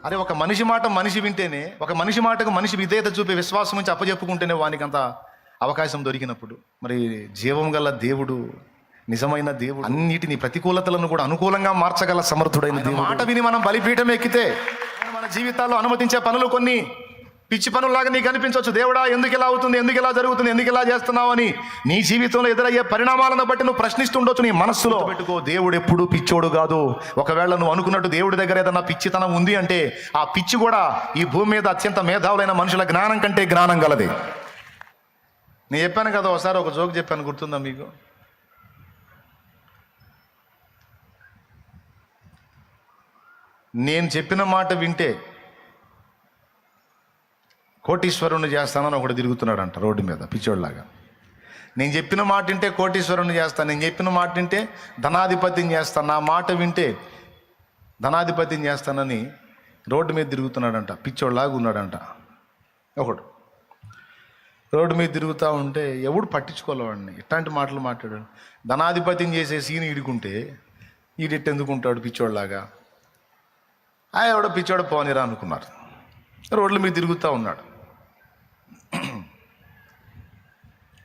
అరే ఒక మనిషి మాట మనిషి వింటేనే, ఒక మనిషి మాటకు మనిషి విధేయత చూపే విశ్వాసం నుంచి అప్పచెప్పుకుంటేనే వానికి అంత అవకాశం దొరికినప్పుడు, మరి జీవం గల దేవుడు, నిజమైన దేవుడు, అన్నిటిని ప్రతికూలతలను కూడా అనుకూలంగా మార్చగల సమర్థుడైన దేవుడు మాట విని మనం బలిపీఠం ఎక్కితే మన జీవితాల్లో అనుమతించే పనులు కొన్ని పిచ్చి పనుల్లాగా నీకు అనిపించవచ్చు. దేవుడా ఎందుకు ఇలా అవుతుంది, ఎందుకు ఇలా జరుగుతుంది, ఎందుకు ఇలా చేస్తున్నావు అని నీ జీవితంలో ఎదురయ్యే పరిణామాలను బట్టి నువ్వు ప్రశ్నిస్తుండొచ్చు నీ మనస్సులో. పెట్టుకో, దేవుడు ఎప్పుడు పిచ్చోడు కాదు. ఒకవేళ నువ్వు అనుకున్నట్టు దేవుడి దగ్గర ఏదన్నా పిచ్చితనం ఉంది అంటే ఆ పిచ్చి కూడా ఈ భూమి మీద అత్యంత మేధావులైన మనుషుల జ్ఞానం కంటే జ్ఞానం గలది. నేను చెప్పాను కదా, ఒకసారి ఒక జోక్ చెప్పాను, గుర్తుందా మీకు? నేను చెప్పిన మాట వింటే కోటీశ్వరుణ్ణి చేస్తానని ఒకడు తిరుగుతున్నాడంట రోడ్డు మీద పిచ్చోడ్లాగా. నేను చెప్పిన మాట వింటే కోటీశ్వరుణ్ణి చేస్తాను, నేను చెప్పిన మాట వింటే ధనాధిపతిని చేస్తాను, నా మాట వింటే ధనాధిపతిని చేస్తానని రోడ్డు మీద తిరుగుతున్నాడంట, పిచ్చోడ్లాగా ఉన్నాడంట. ఒకడు రోడ్డు మీద తిరుగుతూ ఉంటే ఎవడు పట్టించుకోలేవాడిని, ఇట్లాంటి మాటలు మాట్లాడాడు. ధనాధిపతిని చేసే సీన్ ఈడుకుంటే ఈడెట్టెందుకుంటాడు పిచ్చోడ్లాగా, ఎవడో పిచ్చోడ పోనీరా అనుకున్నారు. రోడ్ల మీద తిరుగుతూ ఉన్నాడు.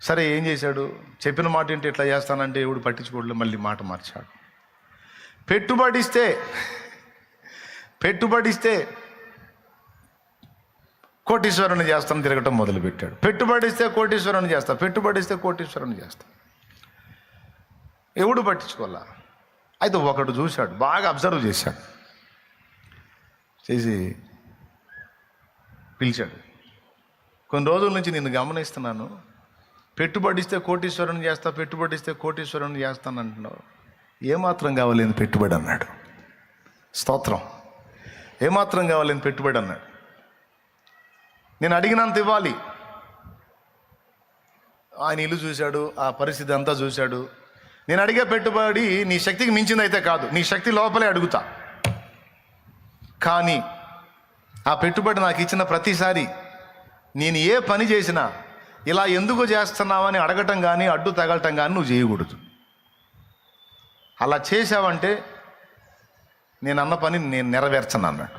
సరే ఏం చేశాడు, చెప్పిన మాట ఏంటి ఎట్లా చేస్తానంటే ఎవడు పట్టించుకోవట్లేదు, మళ్ళీ మాట మార్చాడు. పెట్టుబడిస్తే కోటీశ్వరుని చేస్తాను తిరగటం మొదలుపెట్టాడు. పెట్టుబడిస్తే కోటీశ్వరుని చేస్తా. ఎవడు పట్టించుకోవాలా. అయితే ఒకడు చూశాడు, బాగా అబ్జర్వ్ చేశాడు, చేసి పిలిచాడు. కొన్ని రోజుల నుంచి నిన్ను గమనిస్తున్నాను, పెట్టుబడిస్తే కోటీశ్వరుని చేస్తాను అంటున్నావు, ఏమాత్రం కావాలేని పెట్టుబడి అన్నాడు. స్తోత్రం. ఏమాత్రం కావాలేని పెట్టుబడి అన్నాడు. నేను అడిగినంత ఇవ్వాలి. ఆయన ఇల్లు చూశాడు, ఆ పరిస్థితి అంతా చూశాడు. నేను అడిగే పెట్టుబడి నీ శక్తికి మించిందైతే కాదు, నీ శక్తి లోపలే అడుగుతా. కానీ ఆ పెట్టుబడి నాకు ఇచ్చిన ప్రతిసారి నేను ఏ పని చేసినా ఇలా ఎందుకు చేస్తున్నావని అడగటం కానీ అడ్డు తగలటం కానీ నువ్వు చేయకూడదు. అలా చేసావంటే నేను అన్న పని నేను నెరవేర్చను అన్నాడు.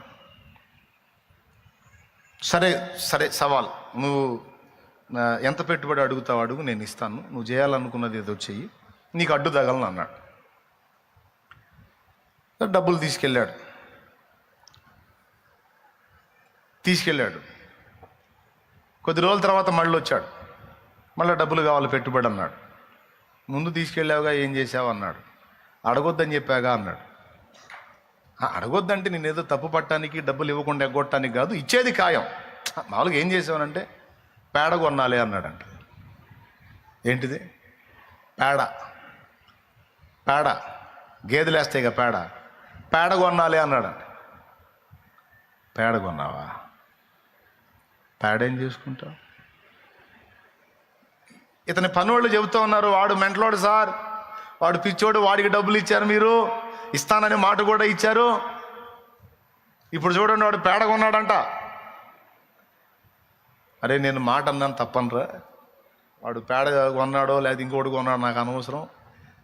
సరే సవాల్, నువ్వు ఎంత పెట్టుబడి అడుగుతావు అడుగు, నేను ఇస్తాను, నువ్వు చేయాలనుకున్నది ఏదో చెయ్యి, నీకు అడ్డు తగలను అన్నాడు. డబ్బులు తీసుకెళ్ళాడు. కొద్ది రోజుల తర్వాత మళ్ళీ వచ్చాడు. మళ్ళీ డబ్బులు కావాలి పెట్టుబడి అన్నాడు. ముందు తీసుకెళ్ళావుగా, ఏం చేసావు అన్నాడు. అడగొద్దని చెప్పాగా అన్నాడు. అడగొద్దంటే నేను ఏదో తప్పు పట్టడానికి డబ్బులు ఇవ్వకుండా ఎగ్గొట్టడానికి కాదు, ఇచ్చేది ఖాయం. మామూలుగా ఏం చేసావనంటే పేడ కొనాలి అన్నాడంట. ఏంటిది? పేడ గేదెలు వేస్తాయిగా పేడ కొనాలి అన్నాడంట. పేడ కొన్నావా? పేడేం చేసుకుంటావు? ఇతని పనోళ్ళు చెబుతూ ఉన్నారు, వాడు మెంటలోడు సార్, వాడు పిచ్చోడు, వాడికి డబ్బులు ఇచ్చారు, మీరు ఇస్తానని మాట కూడా ఇచ్చారు, ఇప్పుడు చూడండి వాడు పేడ కొన్నాడంట. అరే నేను మాట అన్నాను తప్పనరా, వాడు పేడ కొన్నాడో లేదా ఇంకోటి కొన్నాడో నాకు అనవసరం,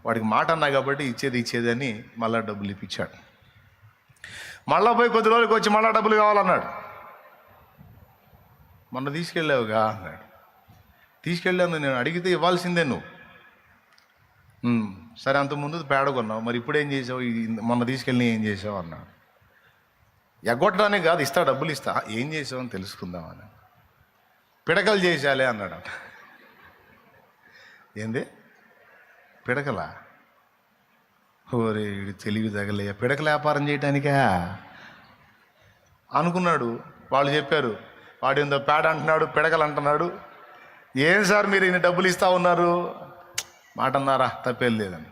వాడికి మాట అన్నా కాబట్టి ఇచ్చేది అని మళ్ళీ డబ్బులు ఇప్పించాడు. మళ్ళీ పోయి కొద్ది రోజులకి వచ్చి మళ్ళీ డబ్బులు కావాలన్నాడు. మొన్న తీసుకెళ్ళావుగా అన్నాడు. తీసుకెళ్ళాను, నేను అడిగితే ఇవ్వాల్సిందే నువ్వు. సరే అంతకుముందు పేడ కొన్నావు, మరి ఇప్పుడు ఏం చేసావు, మొన్న తీసుకెళ్ళి ఏం చేసావు అన్నాడు. ఎగ్గొట్టడానికి కాదు, డబ్బులు ఇస్తా, ఏం చేసావు అని తెలుసుకుందామని. పిడకలు చేసాలే అన్నాడు. ఏంది పిడకలా? ఓరే వీడి తెలివి తగలే, పిడకల వ్యాపారం చేయటానికా అనుకున్నాడు. వాళ్ళు చెప్పారు, వాడు ఏందో పేడ అంటున్నాడు, పిడకలు అంటున్నాడు. ఏం సార్ మీరు ఇన్ని డబ్బులు ఇస్తా ఉన్నారు, మాట అన్నారా, తప్పేం లేదని.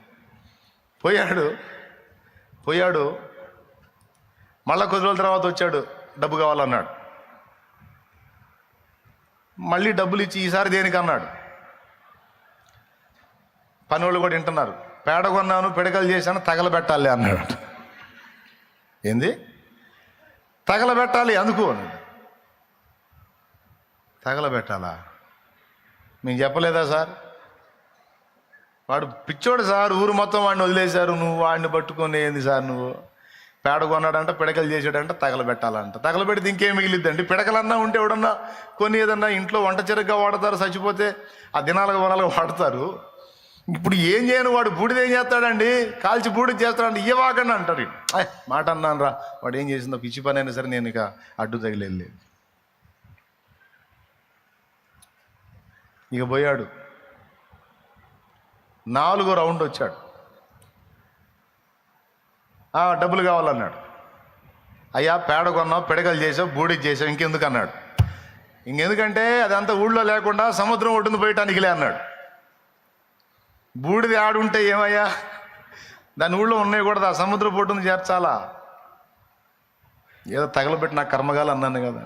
పోయాడు. మళ్ళీ కొద్ది రోజుల తర్వాత వచ్చాడు, డబ్బు కావాలన్నాడు. మళ్ళీ డబ్బులు ఇచ్చి ఈసారి దేనికి అన్నాడు. పని కూడా వింటున్నారు, పేడ కొన్నాను, పిడకలు చేశాను, తగలబెట్టాలి అన్నాడు. ఏంది తగలబెట్టాలి? అందుకు అన్నాడు. తగలబెట్టాలా? మీకు చెప్పలేదా సార్? వాడు పిచ్చోడు సార్, ఊరు మొత్తం వాడిని వదిలేశారు, నువ్వు వాడిని పట్టుకొని ఏంది సార్ నువ్వు? పేడ కొన్నాడంట, పిడకలు చేసాడంట, తగలబెట్టాలంట. తగలబెడితే ఇంకేం మిగిలిద్దండి? పిడకలన్నా ఉంటే ఎవడన్నా కొన్ని ఏదన్నా ఇంట్లో వంట చెరుగ్గా వాడతారు, చచ్చిపోతే ఆ దినాలుగా వనాలుగా వాడతారు. ఇప్పుడు ఏం చేయను వాడు బూడిద ఏం చేస్తాడండి? కాల్చి బూడిద చేస్తాడండి, ఇయ్యవాకండి అంటారు. మాట అన్నాను రా, వాడు ఏం చేసిందో పిచ్చి పని అయినా సరే నేను ఇక అడ్డు తగిలేదు. ఇక పోయాడు, 4వ రౌండ్ వచ్చాడు. డబ్బులు కావాలన్నాడు. అయ్యా పేడ కొన్నావు, పిడకలు చేసావు, బూడిద చేసావు, ఇంకెందుకు అన్నాడు. ఇంకెందుకంటే అదంతా ఊళ్ళో లేకుండా సముద్రం ఒడ్డును పోయటానికిలే అన్నాడు. బూడిది ఆడుంటే ఏమయ్యా, దాని ఊళ్ళో ఉన్నాయి కూడా ఆ సముద్ర ఒడ్డును చేర్చాలా? ఏదో తగలబెట్టి నాకు కర్మగాలు అన్నాను కదా.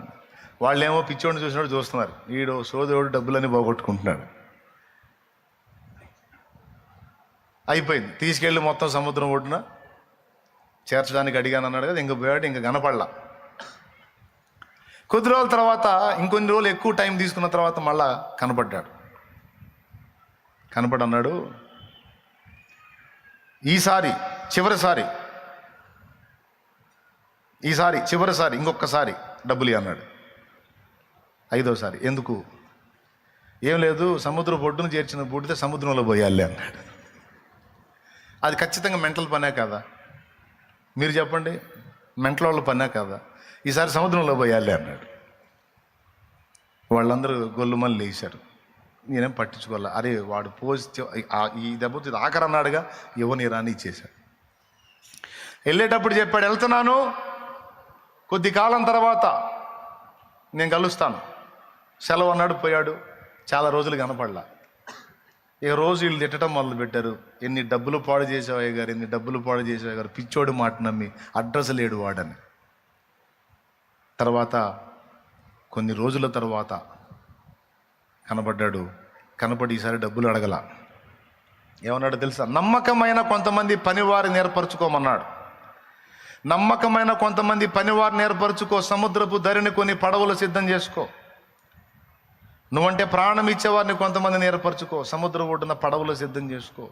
వాళ్ళేమో పిచ్చోడిని చూసినట్టు చూస్తున్నారు, వీడు సోదరుడు డబ్బులని పోగొట్టుకుంటున్నాడు. అయిపోయింది, తీసుకెళ్ళి మొత్తం సముద్రం ఒడ్డున చేర్చడానికి అడిగాను అన్నాడు కదా. ఇంక పోయాడు, ఇంక కనపడలా. కొద్ది రోజుల తర్వాత, ఇంకొన్ని రోజులు ఎక్కువ టైం తీసుకున్న తర్వాత మళ్ళా కనపడ్డాడు. కనపడన్నాడు, ఈసారి చివరిసారి ఇంకొకసారి డబ్బులు అన్నాడు. 5వసారి ఎందుకు? ఏం లేదు, సముద్ర ఒడ్డును చేర్చిన బూడిద సముద్రంలో పోయాలి అన్నాడు. అది ఖచ్చితంగా మెంటల్ పనే కదా? మీరు చెప్పండి, మెంటల్ వాళ్ళ పనే కదా? ఈసారి సముద్రంలో పోయాలి అన్నాడు. వాళ్ళందరూ గొల్లుమల్లి లేచారు. నేనేం పట్టించుకోలే. అరే వాడు పోసి ఈ దెబ్బతో ఇది ఆఖరి అన్నాడుగా, ఎవరిని రాని ఇచ్చేశాడు. వెళ్ళేటప్పుడు చెప్పాడు, వెళ్తున్నాను, కొద్ది కాలం తర్వాత నేను కలుస్తాను, సెలవు అన్నాడు. పోయాడు, చాలా రోజులు కనపడలా. ఇక రోజు వీళ్ళు తిట్టడం మొదలుపెట్టారు. ఎన్ని డబ్బులు పాడు చేసేవాయి గారు, ఎన్ని డబ్బులు పాడు చేసేవాయి గారు, పిచ్చోడు మాట నమ్మి అడ్రస్ లేడు వాడని. తర్వాత కొన్ని రోజుల తర్వాత కనపడ్డాడు. కనపడి ఈసారి డబ్బులు అడగల. ఏమన్నాడు తెలుసా? నమ్మకమైన కొంతమంది పనివారిని ఏర్పరచుకోమన్నాడు. నమ్మకమైన కొంతమంది పనివారిని ఏర్పరచుకో, సముద్రపు ధరిని కొన్ని పడవలు సిద్ధం చేసుకో. నువ్వంటే ప్రాణం ఇచ్చేవారిని కొంతమందిని ఏర్పరచుకో, సముద్ర ఒడ్డున పడవలు సిద్ధం చేసుకో.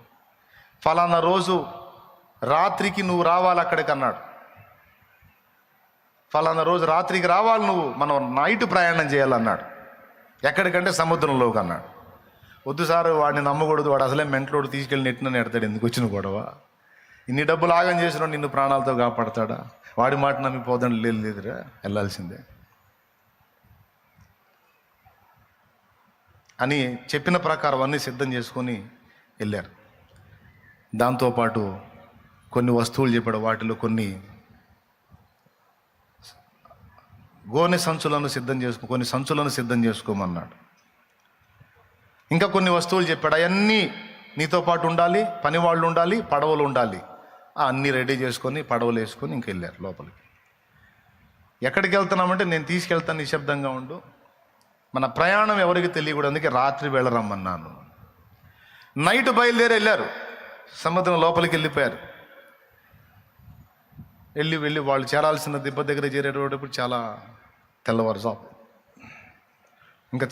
ఫలానా రోజు రాత్రికి నువ్వు రావాలి అక్కడికి అన్నాడు. ఫలానా రోజు రాత్రికి రావాలి నువ్వు, మనం నైట్ ప్రయాణం చేయాలన్నాడు. ఎక్కడికంటే సముద్రంలోకి అన్నాడు. వద్దు సార్, వాడిని నమ్మకూడదు, వాడు అసలే మెంటలోడు, తీసుకెళ్ళి నెట్టిన ఎడతాడు, ఎందుకు వచ్చిన గొడవ? ఇన్ని డబ్బులు ఆగం చేసిన నిన్ను ప్రాణాలతో కాపాడతాడా? వాడి మాట నమ్మిపోదని లేదురా, వెళ్ళాల్సిందే అని చెప్పిన ప్రకారం అన్నీ సిద్ధం చేసుకొని వెళ్ళారు. దాంతోపాటు కొన్ని వస్తువులు చెప్పాడు. వాటిలో కొన్ని గోనె సంచులను సిద్ధం చేసుకో, కొన్ని సంచులను సిద్ధం చేసుకోమన్నాడు. ఇంకా కొన్ని వస్తువులు చెప్పాడు. అవన్నీ నీతో పాటు ఉండాలి, పని వాళ్ళు ఉండాలి, పడవలు ఉండాలి. అన్నీ రెడీ చేసుకొని పడవలు వేసుకొని ఇంక వెళ్ళారు లోపలికి. ఎక్కడికి వెళ్తున్నామంటే, నేను తీసుకెళ్తాను, నిశ్శబ్దంగా ఉండు, మన ప్రయాణం ఎవరికి తెలియకూడదు, అందుకే రాత్రి వెళ్ళరమ్మన్నాను. నైట్ బయలుదేరి వెళ్ళారు, సముద్రం లోపలికి వెళ్ళిపోయారు. వెళ్ళి వాళ్ళు చేరాల్సిన దిబ్బ దగ్గర చేరేటప్పుడు చాలా తెల్లవారుజాము, ఇంకా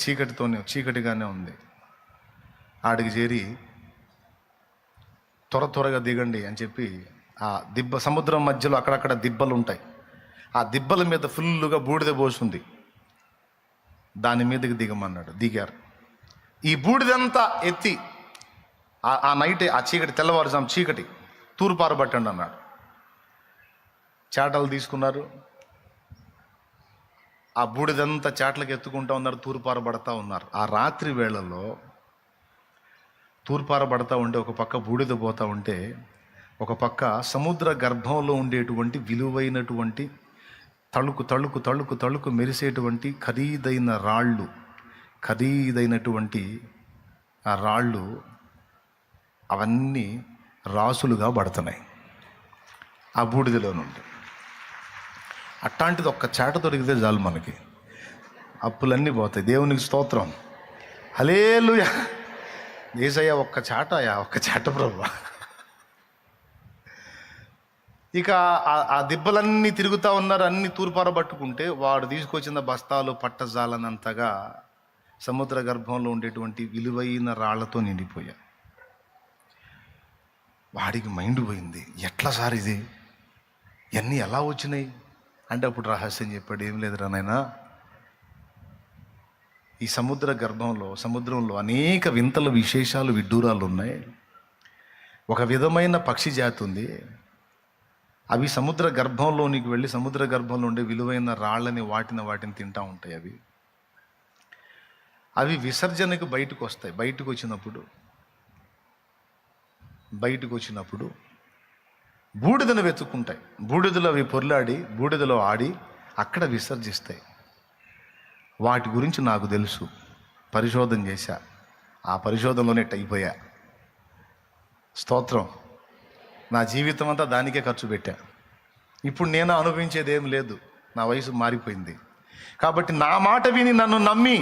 చీకటిగానే ఉంది. ఆడికి చేరి త్వరగా దిగండి అని చెప్పి, ఆ సముద్రం మధ్యలో అక్కడక్కడ దిబ్బలు ఉంటాయి. ఆ దిబ్బల మీద ఫుల్లుగా బూడిద పోసింది, దాని మీదకి దిగమన్నాడు. దిగారు. ఈ బూడిదంతా ఎత్తి ఆ నైట్, ఆ చీకటి, తెల్లవారుజాము చీకటి, తూర్పారబట్టండి అన్నాడు. చాటలు తీసుకున్నారు, ఆ బూడిదంతా చాట్లకు ఎత్తుకుంటూ ఉన్నారు, తూర్పారబడతా ఉన్నారు. ఆ రాత్రి వేళల్లో తూర్పారబడతా ఉంటే, ఒక పక్క బూడిద పోతూ ఉంటే, ఒక పక్క సముద్ర గర్భంలో ఉండేటువంటి విలువైనటువంటి తళుకు మెరిసేటువంటి ఖరీదైనటువంటి ఆ రాళ్ళు అవన్నీ రాసులుగా పడుతున్నాయి ఆ బూడిదలో నుండి. అట్లాంటిది ఒక్క చాట దొరికితే చాలు మనకి, అప్పులన్నీ పోతాయి. దేవునికి స్తోత్రం, హల్లెలూయా. యేసయ్య ఒక్క చాట ప్రభువా. ఇక ఆ దిబ్బలన్నీ తిరుగుతూ ఉన్నారు, అన్ని తూర్పారబట్టుకుంటే వాడు తీసుకొచ్చిన బస్తాలు పట్టజాలనంతగా సముద్ర గర్భంలో ఉండేటువంటి విలువైన రాళ్లతో నిండిపోయా. వాడికి మైండ్ పోయింది, ఎట్లా సార్ ఇది? ఇవన్నీ ఎలా వచ్చినాయి అంటే అప్పుడు రహస్యం చెప్పాడు. ఏం లేదురా నాయనా, ఈ సముద్రంలో అనేక వింతల విశేషాలు విడ్డూరాలు ఉన్నాయి. ఒక విధమైన పక్షి జాతి ఉంది. అవి సముద్ర గర్భంలోనికి వెళ్ళి సముద్ర గర్భంలో ఉండే విలువైన రాళ్ళని వాటిని తింటూ ఉంటాయి. అవి విసర్జనకు బయటకు వస్తాయి. బయటకు వచ్చినప్పుడు బూడిదను వెతుక్కుంటాయి. బూడిదలో అవి పొర్లాడి బూడిదలో ఆడి అక్కడ విసర్జిస్తాయి. వాటి గురించి నాకు తెలుసు, పరిశోధన చేశా. ఆ పరిశోధనలోనే అయిపోయా. స్తోత్రం. నా జీవితం అంతా దానికే ఖర్చు పెట్టా. ఇప్పుడు నేను అనుభవించేది ఏం లేదు, నా వయసు మారిపోయింది. కాబట్టి నా మాట విని నన్ను నమ్మి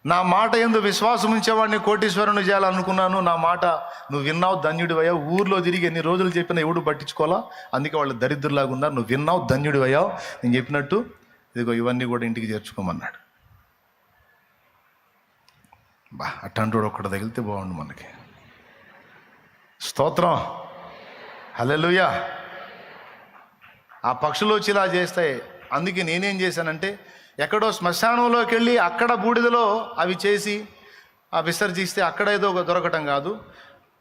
నా మాట యందు విశ్వాసం ఉంచేవాడిని కోటీశ్వరుని చేయాలనుకున్నాను. నా మాట నువ్వు విన్నావు, ధన్యుడివయ్యావు. ఊర్లో తిరిగి ఎన్ని రోజులు చెప్పినా ఎవడు పట్టించుకోవాలా, అందుకే వాళ్ళు దరిద్రులాగా ఉన్నారు. నువ్వు విన్నావు, ధన్యుడివయ్యావు. నేను చెప్పినట్టు ఇదిగో ఇవన్నీ కూడా ఇంటికి చేర్చుకోమన్నాడు. అట్టంటోడు ఒక్కడు తగిలితే బాగుండు మనకి. స్తోత్రం, హల్లెలూయా. ఆ పక్షులు వచ్చి ఇలా చేస్తాయి. అందుకే నేనేం చేశానంటే, ఎక్కడో శ్మశానంలోకి వెళ్ళి అక్కడ బూడిదలో అవి చేసి విసర్జిస్తే అక్కడ ఏదో దొరకటం కాదు.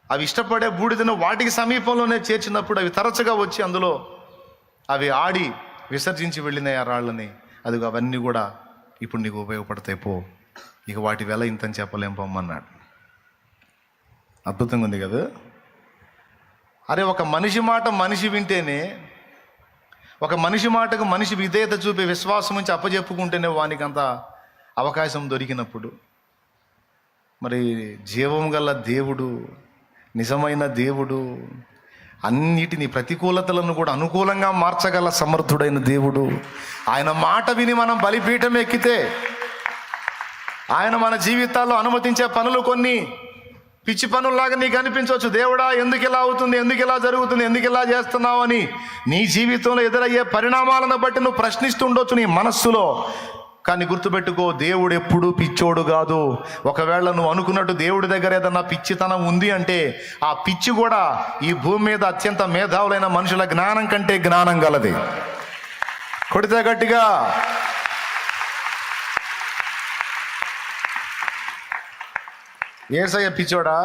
అవి ఇష్టపడే బూడిదను వాటికి సమీపంలోనే చేర్చినప్పుడు అవి తరచుగా వచ్చి అందులో అవి ఆడి విసర్జించి వెళ్ళినాయి ఆ రాళ్ళని. అదిగో అవన్నీ కూడా ఇప్పుడు నీకు ఉపయోగపడతాయి, పో. ఇక వాటి వెల ఇంతని చెప్పలేం, పొమ్మన్నాడు. అద్భుతంగా ఉంది కదా. అరే, ఒక మనిషి మాట మనిషి వింటేనే, ఒక మనిషి మాటకు మనిషి విధేయత చూపే విశ్వాసం నుంచి అప్పచెప్పుకుంటేనే వానికి అంత అవకాశం దొరికినప్పుడు, మరి జీవం గల దేవుడు, నిజమైన దేవుడు, అన్నిటినీ ప్రతికూలతలను కూడా అనుకూలంగా మార్చగల సమర్థుడైన దేవుడు, ఆయన మాట విని మనం బలిపీఠం ఎక్కితే ఆయన మన జీవితాల్లో అనుమతించే పనులు కొన్ని పిచ్చి పనుల్లాగా నీకు అనిపించవచ్చు. దేవుడా, ఎందుకు ఇలా అవుతుంది, ఎందుకు ఇలా జరుగుతుంది, ఎందుకు ఇలా చేస్తున్నావు అని నీ జీవితంలో ఎదురయ్యే పరిణామాలను బట్టి నువ్వు ప్రశ్నిస్తుండొచ్చు నీ మనస్సులో. కానీ గుర్తుపెట్టుకో, దేవుడు ఎప్పుడూ పిచ్చోడు కాదు. ఒకవేళ నువ్వు అనుకున్నట్టు దేవుడి దగ్గర ఏదన్నా పిచ్చితనం ఉంది అంటే ఆ పిచ్చి కూడా ఈ భూమి మీద అత్యంత మేధావులైన మనుషుల జ్ఞానం కంటే జ్ఞానం గలది. కొడితే గట్టిగా. యేసయ్య పిచ్చోడా?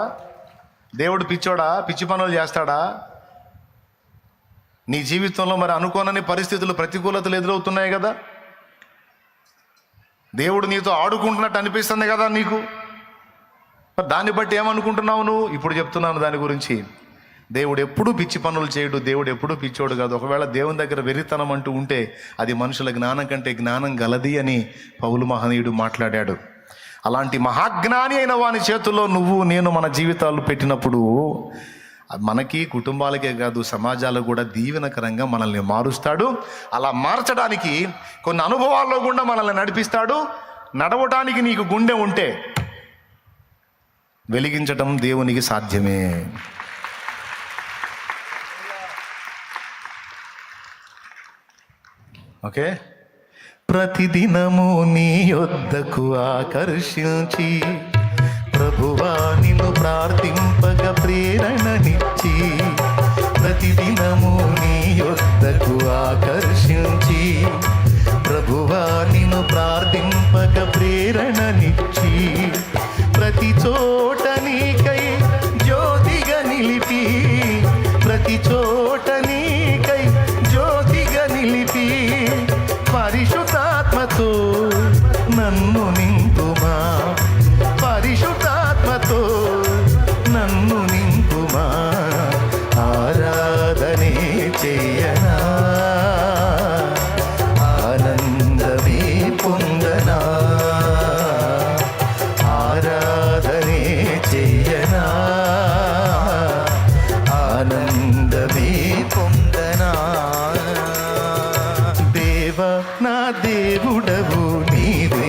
దేవుడు పిచ్చోడా? పిచ్చి పనులు చేస్తాడా? నీ జీవితంలో మరి అనుకోనని పరిస్థితులు, ప్రతికూలతలు ఎదురవుతున్నాయి కదా. దేవుడు నీతో ఆడుకుంటున్నట్టు అనిపిస్తుంది కదా నీకు. దాన్ని బట్టి ఏమనుకుంటున్నావు నువ్వు? ఇప్పుడు చెప్తున్నాను దాని గురించి. దేవుడు ఎప్పుడూ పిచ్చి పనులు చేయడు, దేవుడు ఎప్పుడూ పిచ్చోడు కాదు. ఒకవేళ దేవుని దగ్గర వెర్రితనం అంటూ ఉంటే అది మనుషుల జ్ఞానం కంటే జ్ఞానం గలది అని పౌలు మహనీయుడు మాట్లాడాడు. అలాంటి మహాజ్ఞాని అయిన వాని చేతుల్లో నువ్వు నేను మన జీవితాలు పెట్టినప్పుడు మనకి, కుటుంబాలకే కాదు, సమాజాలకు కూడా దీవెనకరంగా మనల్ని మారుస్తాడు. అలా మార్చడానికి కొన్ని అనుభవాల్లో గుండా మనల్ని నడిపిస్తాడు. నడవటానికి నీకు గుండె ఉంటే వెలిగించటం దేవునికి సాధ్యమే. ఓకే. ప్రతిదినము నీ యొద్దకు ఆకర్షించి ప్రభువా నిన్ను ప్రార్థింపగ ప్రేరణనిచ్చి, ప్రతిదినము నీ యొద్దకు ఆకర్షించి ప్రభువా నిన్ను ప్రార్థింపగ ప్రేరణనిచ్చి, ప్రతి చోట నీకై జ్యోతిగా నిలిపి, ప్రతి చోట నీకై జ్యోతిగా నిలిపి, పరిశుద్ధాత్మతో నన్ను నింపుమా, పరిశుద్ధాత్మతో నన్ను నింపుమా, ఆరాధనే చేయనా, ఆనందమే పొందనా, ఆరాధనే చేయనా, ఆనందమే పొందనా. నా దేవుడవు నీవే,